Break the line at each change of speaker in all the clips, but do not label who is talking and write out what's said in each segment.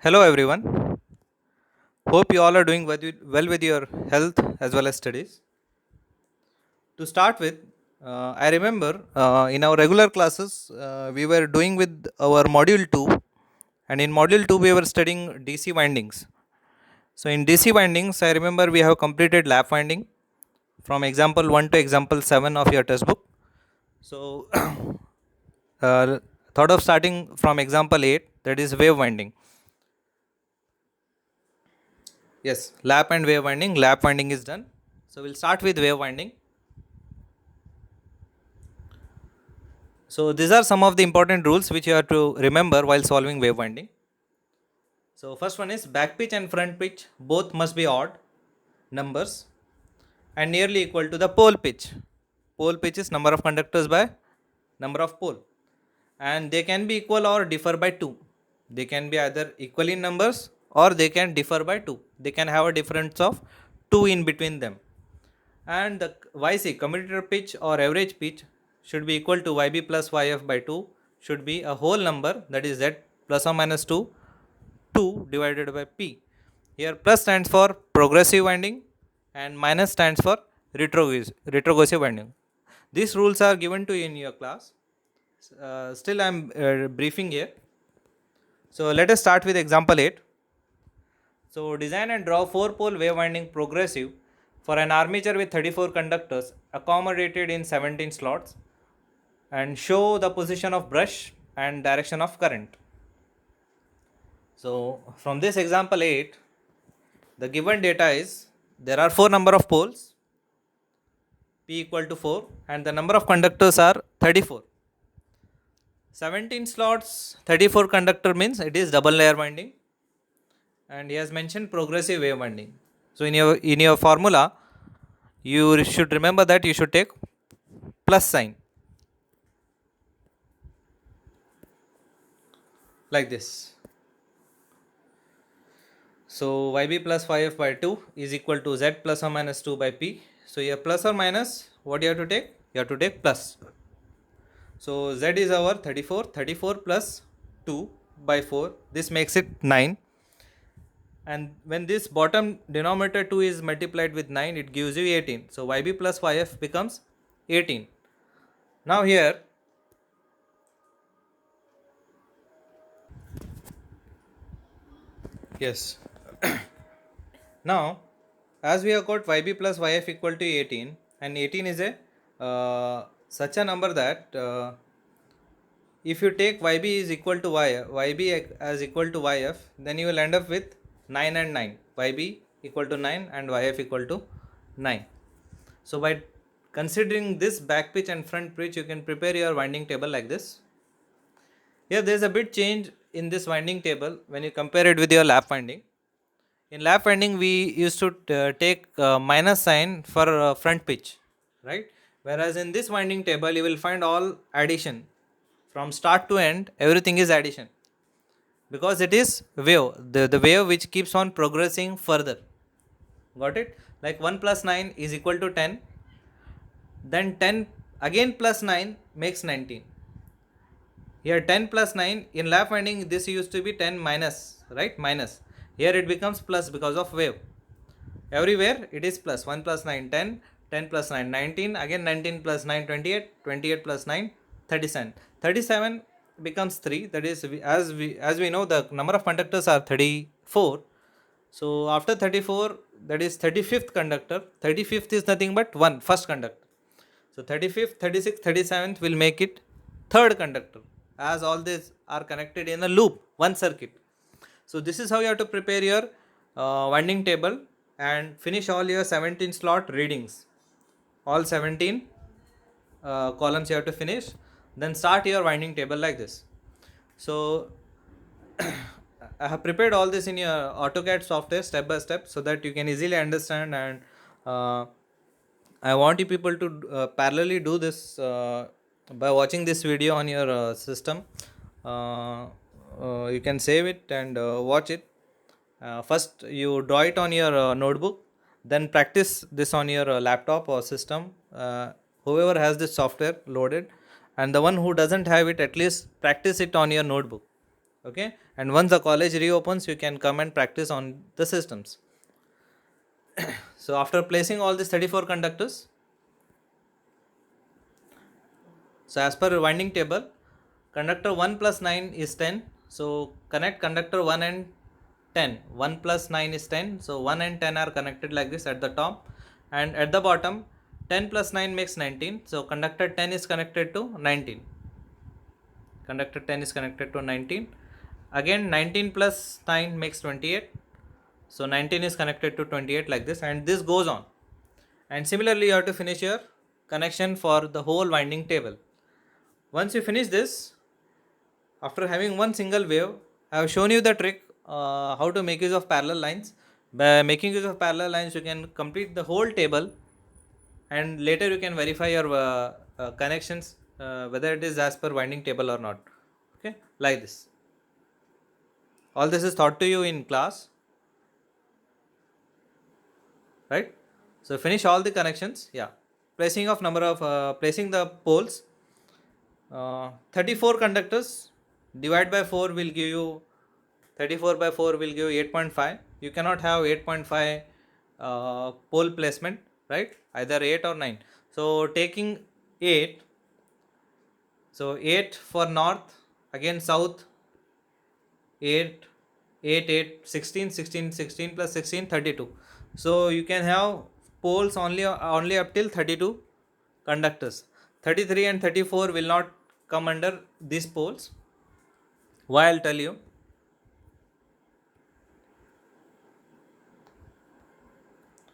Hello everyone. Hope you all are doing well with your health as well as studies. To start with, I remember in our regular classes we were doing with our module 2, and in module 2 we were studying DC windings. So in DC windings I remember we have completed lap winding from example 1 to example 7 of your textbook. So thought of starting from example 8, that is wave winding. Yes, lap and wave winding. Lap winding is done. So we'll start with wave winding. So these are some of the important rules which you have to remember while solving wave winding. So first one is back pitch and front pitch both must be odd numbers and nearly equal to the pole pitch. Pole pitch is number of conductors by number of pole, and they can be equal or differ by 2. They can be either equal in numbers or they can differ by 2. They can have a difference of 2 in between them. And the YC commutator pitch or average pitch should be equal to YB plus YF by 2, should be a whole number, that is Z plus or minus 2 divided by P. Here plus stands for progressive winding and minus stands for retrogressive winding. These rules are given to you in your class. Still I am briefing here. So let us start with example 8. So design and draw 4-pole wave winding progressive for an armature with 34 conductors accommodated in 17 slots, and show the position of brush and direction of current. So from this example 8, the given data is there are 4 number of poles, P equal to 4, and the number of conductors are 34. 17 slots, 34 conductor means it is double layer winding, and he has mentioned progressive wave winding. So in your formula you should remember that you should take plus sign like this. So YB plus YF by 2 is equal to Z plus or minus 2 by P. So here plus or minus, what you have to take? You have to take plus. So Z is our 34, 34 plus 2 by 4, this makes it 9. And when this bottom denominator 2 is multiplied with 9, it gives you 18. So YB plus YF becomes 18. Now here, yes. Now, as we have got YB plus YF equal to 18, and 18 is a such a number that if you take YB is equal to YB as equal to YF, then you will end up with 9 and 9. YB equal to 9 and YF equal to 9. So by considering this back pitch and front pitch, you can prepare your winding table like this. Here there is a bit change in this winding table when you compare it with your lap winding. In lap winding we used to take minus sign for front pitch, right? Whereas in this winding table you will find all addition. From start to end everything is addition, because it is wave, the wave which keeps on progressing further. Got it? Like 1 plus 9 is equal to 10, then 10 again plus 9 makes 19. Here 10 plus 9 in lap winding, this used to be 10 minus, right? Minus. Here it becomes plus because of wave. Everywhere it is plus. 1 plus 9 10, 10 plus 9 19, again 19 plus 9 28, 28 plus 9 37. 37 becomes 3, that is as we know the number of conductors are 34. So after 34, that is 35th conductor. 35th is nothing but one first conductor. So 35th, 36th, 37th will make it third conductor, as all these are connected in a loop, one circuit. So this is how you have to prepare your winding table and finish all your 17 slot readings. All 17 columns you have to finish. Then start your winding table like this. So I have prepared all this in your AutoCAD software step by step so that you can easily understand, and I want you people to parallelly do this by watching this video on your system. You can save it and watch it. First you draw it on your notebook, then practice this on your laptop or system, whoever has this software loaded, and the one who doesn't have it, at least practice it on your notebook. Okay, and once the college reopens, you can come and practice on the systems. So after placing all these 34 conductors, so as per winding table, conductor 1 plus 9 is 10. So connect conductor 1 and 10. 1 plus 9 is 10. So 1 and 10 are connected like this at the top, and at the bottom 10 plus 9 makes 19. So conductor 10 is connected to 19. Conductor 10 is connected to 19. Again 19 plus 9 makes 28. So 19 is connected to 28 like this, and this goes on. And similarly, you have to finish your connection for the whole winding table. Once you finish this, after having one single wave, I have shown you the trick how to make use of parallel lines. By making use of parallel lines, you can complete the whole table, and later you can verify your connections whether it is as per winding table or not. Okay, like this. All this is taught to you in class, right? So finish all the connections. Yeah, placing of number of placing the poles. 34 conductors divide by 4 will give you 34 by 4 will give 8.5. You cannot have 8.5 pole placement, right? Either 8 or 9. So taking 8, so 8 for north, again south 8, 8, 8, 16, 16, 16 plus 16, 32. So you can have poles only up till 32 conductors. 33 and 34 will not come under these poles. Why, I'll tell you.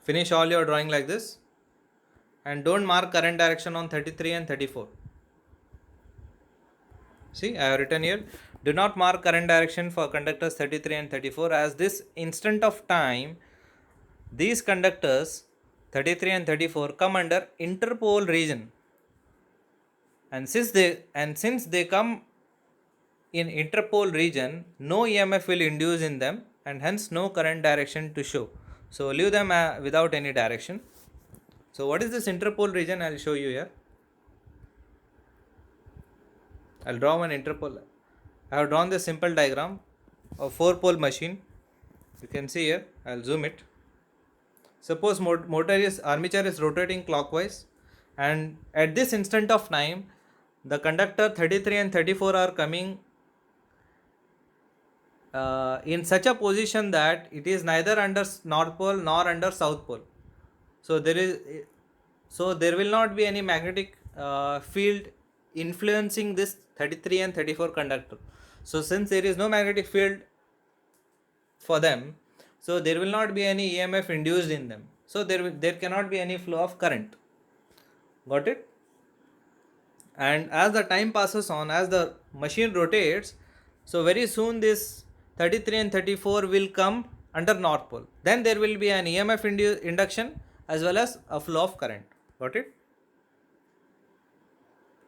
Finish all your drawing like this, and don't mark current direction on 33 and 34. See, I have written here, do not mark current direction for conductors 33 and 34, as this instant of time, these conductors 33 and 34 come under interpole region, and since they come in interpole region, no EMF will induce in them, and hence no current direction to show. So leave them without any direction. So what is this interpole region? I'll show you here. I'll draw one interpole. I have drawn this simple diagram of 4-pole machine. You can see here. I'll zoom it. Suppose armature is rotating clockwise, and at this instant of time, the conductor 33 and 34 are coming in such a position that it is neither under north pole nor under south pole. So there will not be any magnetic field influencing this 33 and 34 conductor. So since there is no magnetic field for them, so there will not be any EMF induced in them. So there cannot be any flow of current. Got it? And as the time passes on, as the machine rotates, so very soon this 33 and 34 will come under north pole. Then there will be an EMF induction as well as a flow of current. Got it?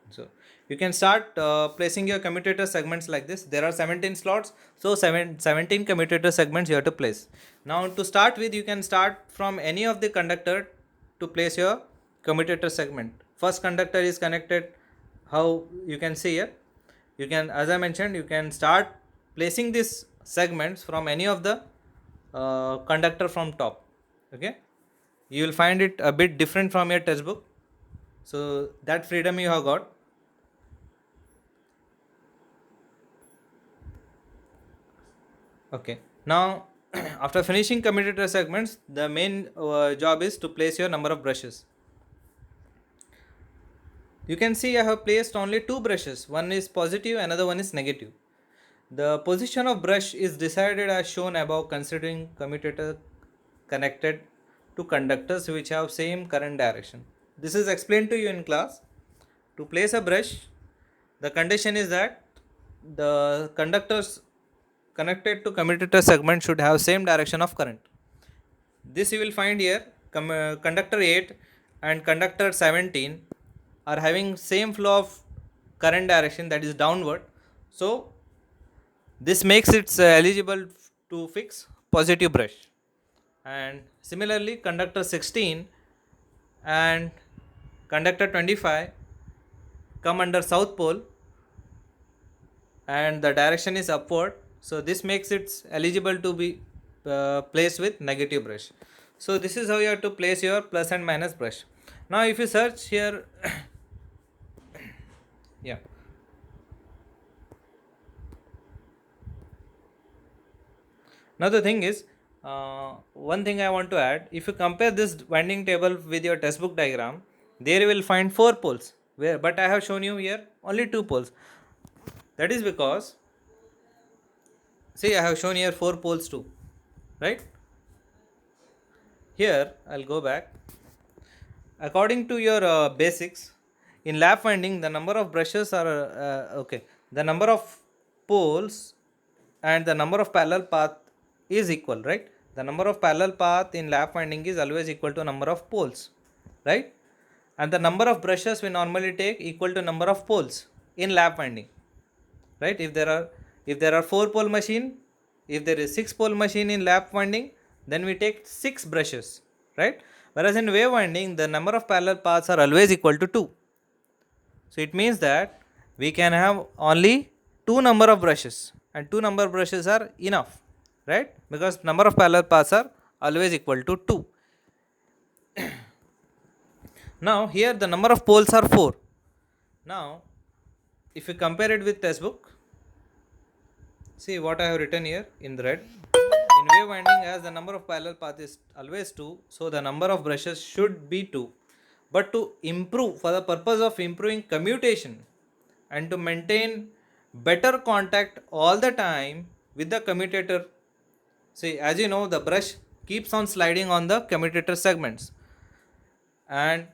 So you can start placing your commutator segments like this. There are 17 slots, so 17 commutator segments you have to place. Now to start with, you can start from any of the conductor to place your commutator segment. First conductor is connected. How you can see here, you can, as I mentioned, you can start placing these segments from any of the conductor from top. Okay, you will find it a bit different from your textbook, so that freedom you have got. Okay, now after finishing commutator segments, the main job is to place your number of brushes. You can see I have placed only 2 brushes. One is positive, another one is negative. The position of brush is decided as shown above, considering commutator connected to conductors which have same current direction. This is explained to you in class. To place a brush, the condition is that the conductors connected to commutator segment should have same direction of current. This you will find here. Conductor 8 and conductor 17 are having same flow of current direction, that is downward. So this makes it eligible to fix positive brush. And similarly, conductor 16 and conductor 25 come under south pole. and the direction is upward, so this makes it eligible to be placed with negative brush. So this is how you have to place your plus and minus brush. Now if you search here yeah, now the thing is, one thing I want to add, if you compare this winding table with your textbook diagram, there you will find 4 poles, where but I have shown you here only 2 poles. That is because, see, I have shown here 4 poles too, right? Here I'll go back. According to your basics, in lap winding, the number of brushes are okay. The number of poles and the number of parallel path is equal, right? The number of parallel path in lap winding is always equal to number of poles, right? And the number of brushes we normally take equal to number of poles in lap winding, right? If there are 4 pole machine, if there is 6 pole machine in lap winding, then we take 6 brushes, right? Whereas in wave winding, the number of parallel paths are always equal to 2. So it means that we can have only 2 number of brushes, and 2 number of brushes are enough, right? Because number of parallel paths are always equal to 2. Now here the number of poles are 4. Now if you compare it with textbook, see what I have written here in the red. In wave winding, as the number of parallel path is always 2, so the number of brushes should be 2. But to improve, for the purpose of improving commutation and to maintain better contact all the time with the commutator, see, as you know, the brush keeps on sliding on the commutator segments, and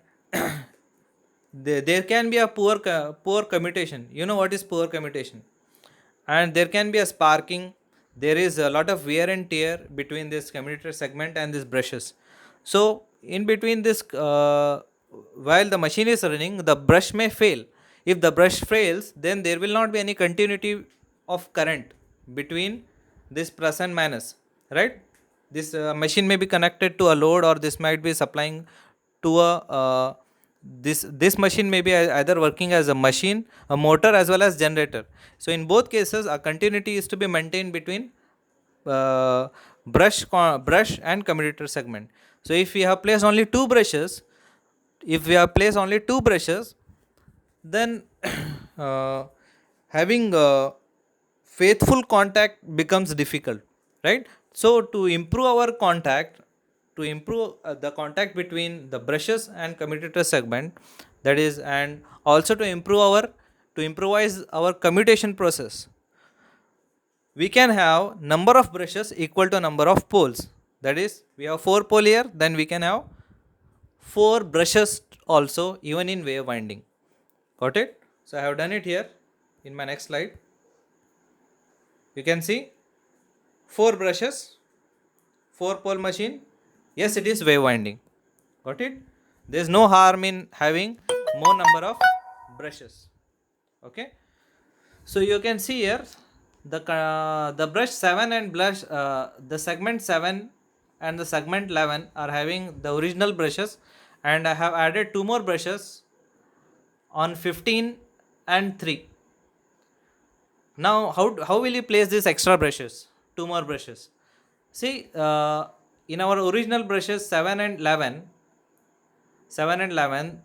there can be a poor commutation. You know what is poor commutation? And there can be a sparking. There is a lot of wear and tear between this commutator segment and these brushes. So in between this, while the machine is running, the brush may fail. If the brush fails, then there will not be any continuity of current between this plus and minus, right? This machine may be connected to a load, or this might be supplying to a this machine may be either working as a machine, a motor, as well as generator. So in both cases, a continuity is to be maintained between brush and commutator segment. So if we have placed only two brushes, then uh, having faithful contact becomes difficult, right? So to improve our contact, to improve the contact between the brushes and commutator segment, that is, and also to improvise our commutation process, we can have number of brushes equal to number of poles. That is, we have 4 pole here, then we can have 4 brushes also, even in wave winding. Got it? So I have done it here in my next slide. You can see 4 brushes, 4 pole machine. Yes, it is wave winding. Got it? There is no harm in having more number of brushes. Okay. So you can see here the brush 7 and the segment 7 and the segment 11 are having the original brushes, and I have added 2 more brushes on 15 and 3. Now how will you place these extra brushes, 2 more brushes? See, in our original brushes 7 and 11,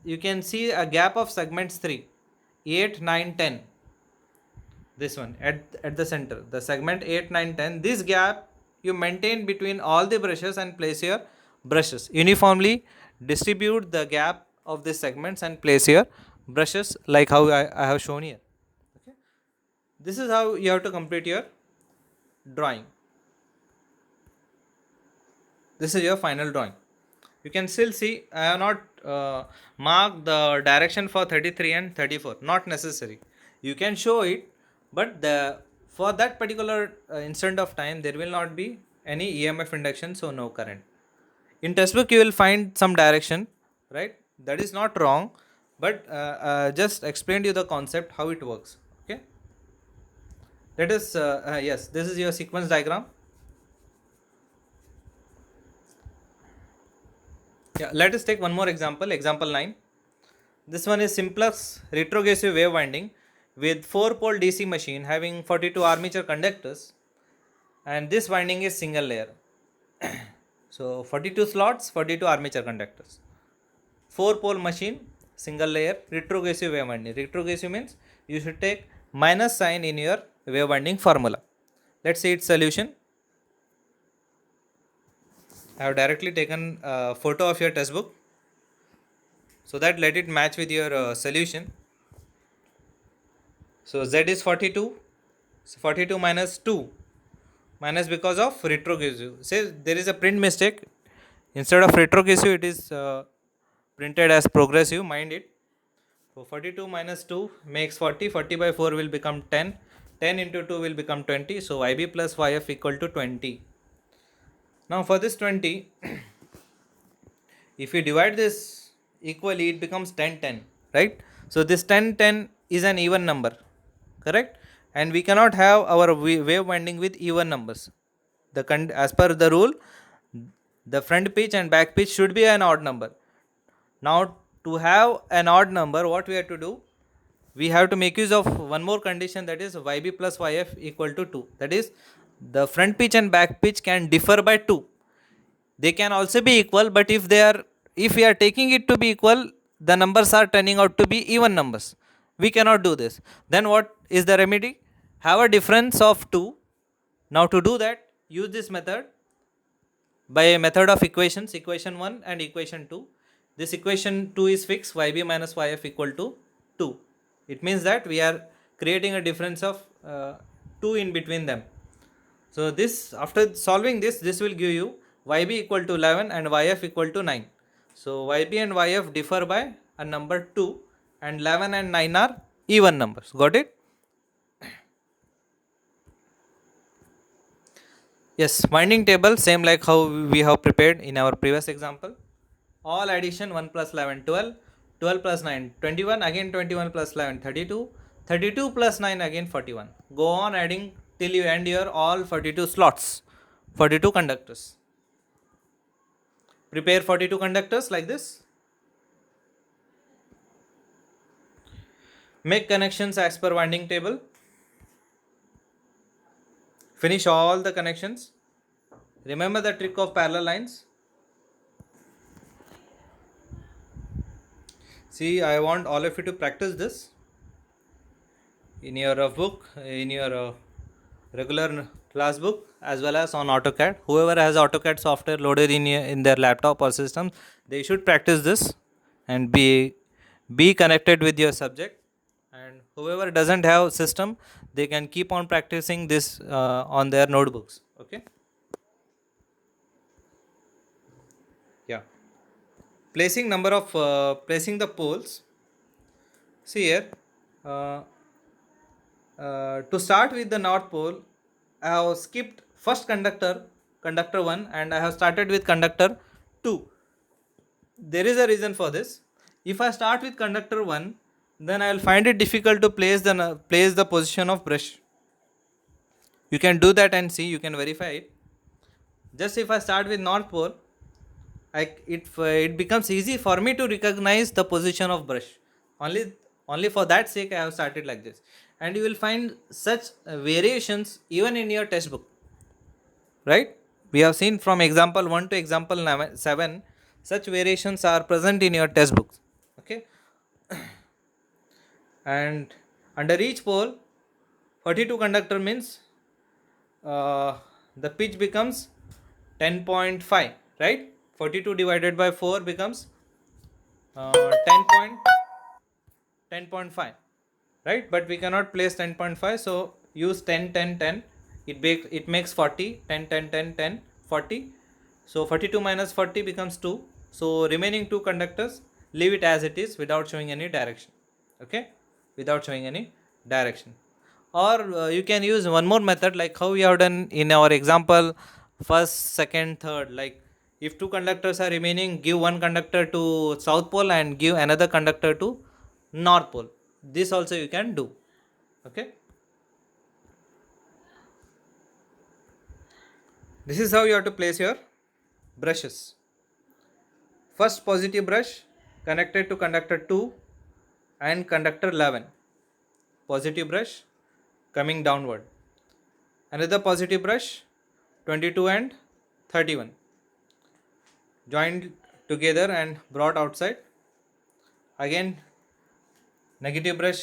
you can see a gap of segments 3, 8, 9, 10. This one at the center, the segment 8, 9, 10. This gap you maintain between all the brushes and place your brushes. Uniformly distribute the gap of these segments and place your brushes like how I have shown here. Okay. This is how you have to complete your drawing. This is your final drawing. You can still see I have not marked the direction for 33 and 34. Not necessary. You can show it, but for that particular instant of time, there will not be any EMF induction, so no current. In textbook, you will find some direction, right? That is not wrong, but just explained you the concept how it works. Okay. Let us yes, this is your sequence diagram. Yeah, let us take one more example. Example 9. This one is simplex retrogressive wave winding. with 4 pole DC machine having 42 armature conductors, and this winding is single layer. So 42 slots, 42 armature conductors. 4 pole machine, single layer, retrogressive wave winding. Retrogressive means you should take minus sign in your wave winding formula. Let's see its solution. I have directly taken a photo of your textbook so that let it match with your solution. So Z is 42. So 42 minus 2 minus because of retrogressive. Say there is a print mistake. Instead of retrogressive, it is printed as progressive. Mind it. So 42 minus 2 makes 40. 40 by 4 will become 10. 10 into 2 will become 20. So YB plus YF equal to 20. Now for this 20, if we divide this equally, it becomes 10 10, right? So this 10 10 is an even number, correct? And we cannot have our wave winding with even numbers. As per the rule, the front pitch and back pitch should be an odd number. Now to have an odd number, what we have to do? We have to make use of one more condition, that is YB plus YF equal to 2. That is, the front pitch and back pitch can differ by 2. They can also be equal, but if we are taking it to be equal, the numbers are turning out to be even numbers. We cannot do this. Then what is the remedy? Have a difference of 2. Now to do that, use this method by a method of equations, equation 1 and equation 2. This equation 2 is fixed, YB minus YF equal to 2. It means that we are creating a difference of 2 in between them. So this, after solving this will give you YB equal to 11 and YF equal to 9. So YB and YF differ by a number 2, and 11 and 9 are even numbers. Got it? Yes, winding table same like how we have prepared in our previous example. All addition 1 plus 11 12, 12 plus 9 21, again 21 plus 11 32, 32 plus 9 again 41. Go on adding till you end your all 42 slots, 42 conductors. Prepare 42 conductors like this. Make connections as per winding table. Finish all the connections. Remember the trick of parallel lines. See, I want all of you to practice this in your book, in your regular class book, as well as on AutoCAD. Whoever has AutoCAD software loaded in their laptop or system, they should practice this and be connected with your subject. And whoever doesn't have system, they can keep on practicing this on their notebooks. Okay. Yeah. Placing the poles. See here. To start with the north pole, I have skipped first conductor 1, and I have started with conductor 2. There is a reason for this. If I start with conductor 1, then I will find it difficult to place the position of brush. You can do that and see, you can verify it. Just if I start with north pole, it becomes easy for me to recognize the position of brush. Only for that sake I have started like this. And you will find such variations even in your textbook, right? We have seen from example 1 to example 7, such variations are present in your textbooks. Okay. And under each pole, 42 conductor means the pitch becomes 10.5, right? 42 divided by 4 becomes 10.5, right? But we cannot place 10.5, so use 10 10 10. It makes 40. 10 10 10 10 40. So 42 minus 40 becomes 2. So remaining 2 conductors, leave it as it is without showing any direction. Okay, without showing any direction. Or you can use one more method, like how we have done in our example first, second, third. Like if 2 conductors are remaining, give one conductor to south pole and give another conductor to north pole. This also you can do. Okay. This is how you have to place your brushes. First positive brush connected to conductor 2 and conductor 11. positive brush coming downward, another positive brush 22 and 31 joined together and brought outside, again negative brush,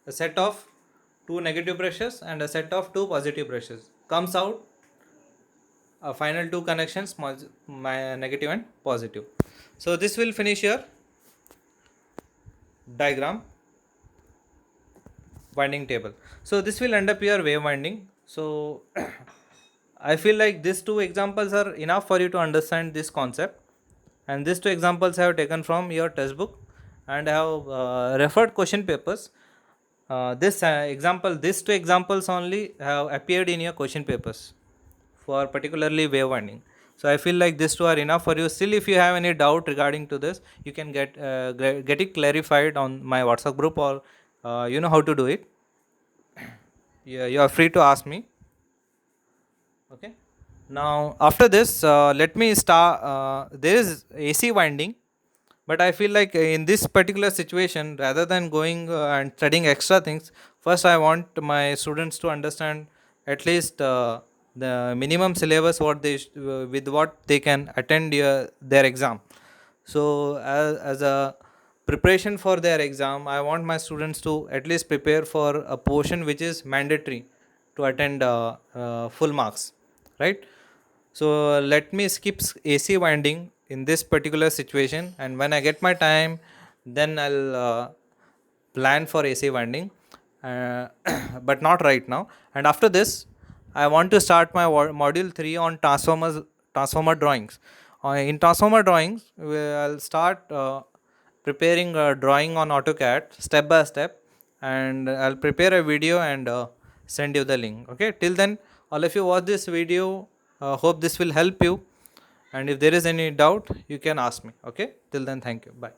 a set of two negative brushes and a set of two positive brushes, comes out a final two connections, my negative and positive. So this will finish your diagram winding table. So this will end up your wave winding. So I feel like these two examples are enough for you to understand this concept, and these two examples I have taken from your textbook, and I have referred question papers. These two examples only have appeared in your question papers for particularly wave winding. So I feel like these two are enough for you. Still, if you have any doubt regarding to this, you can get it clarified on my WhatsApp group, or you know how to do it. Yeah, you are free to ask me. Okay. Now after this, let me start. There is AC winding, but I feel like in this particular situation, rather than going and studying extra things, first I want my students to understand at least the minimum syllabus what with what they can attend their exam. So as a preparation for their exam, I want my students to at least prepare for a portion which is mandatory to attend full marks, right? So let me skip AC winding in this particular situation, and when I get my time, then I'll plan for AC winding, uh, but not right now. And after this, I want to start my module 3 on transformer drawings. In transformer drawings, I'll start preparing a drawing on AutoCAD step by step, and I'll prepare a video and send you the link. Okay, till then, all of you watch this video. Hope this will help you, and if there is any doubt, you can ask me. Okay, till then, thank you. Bye.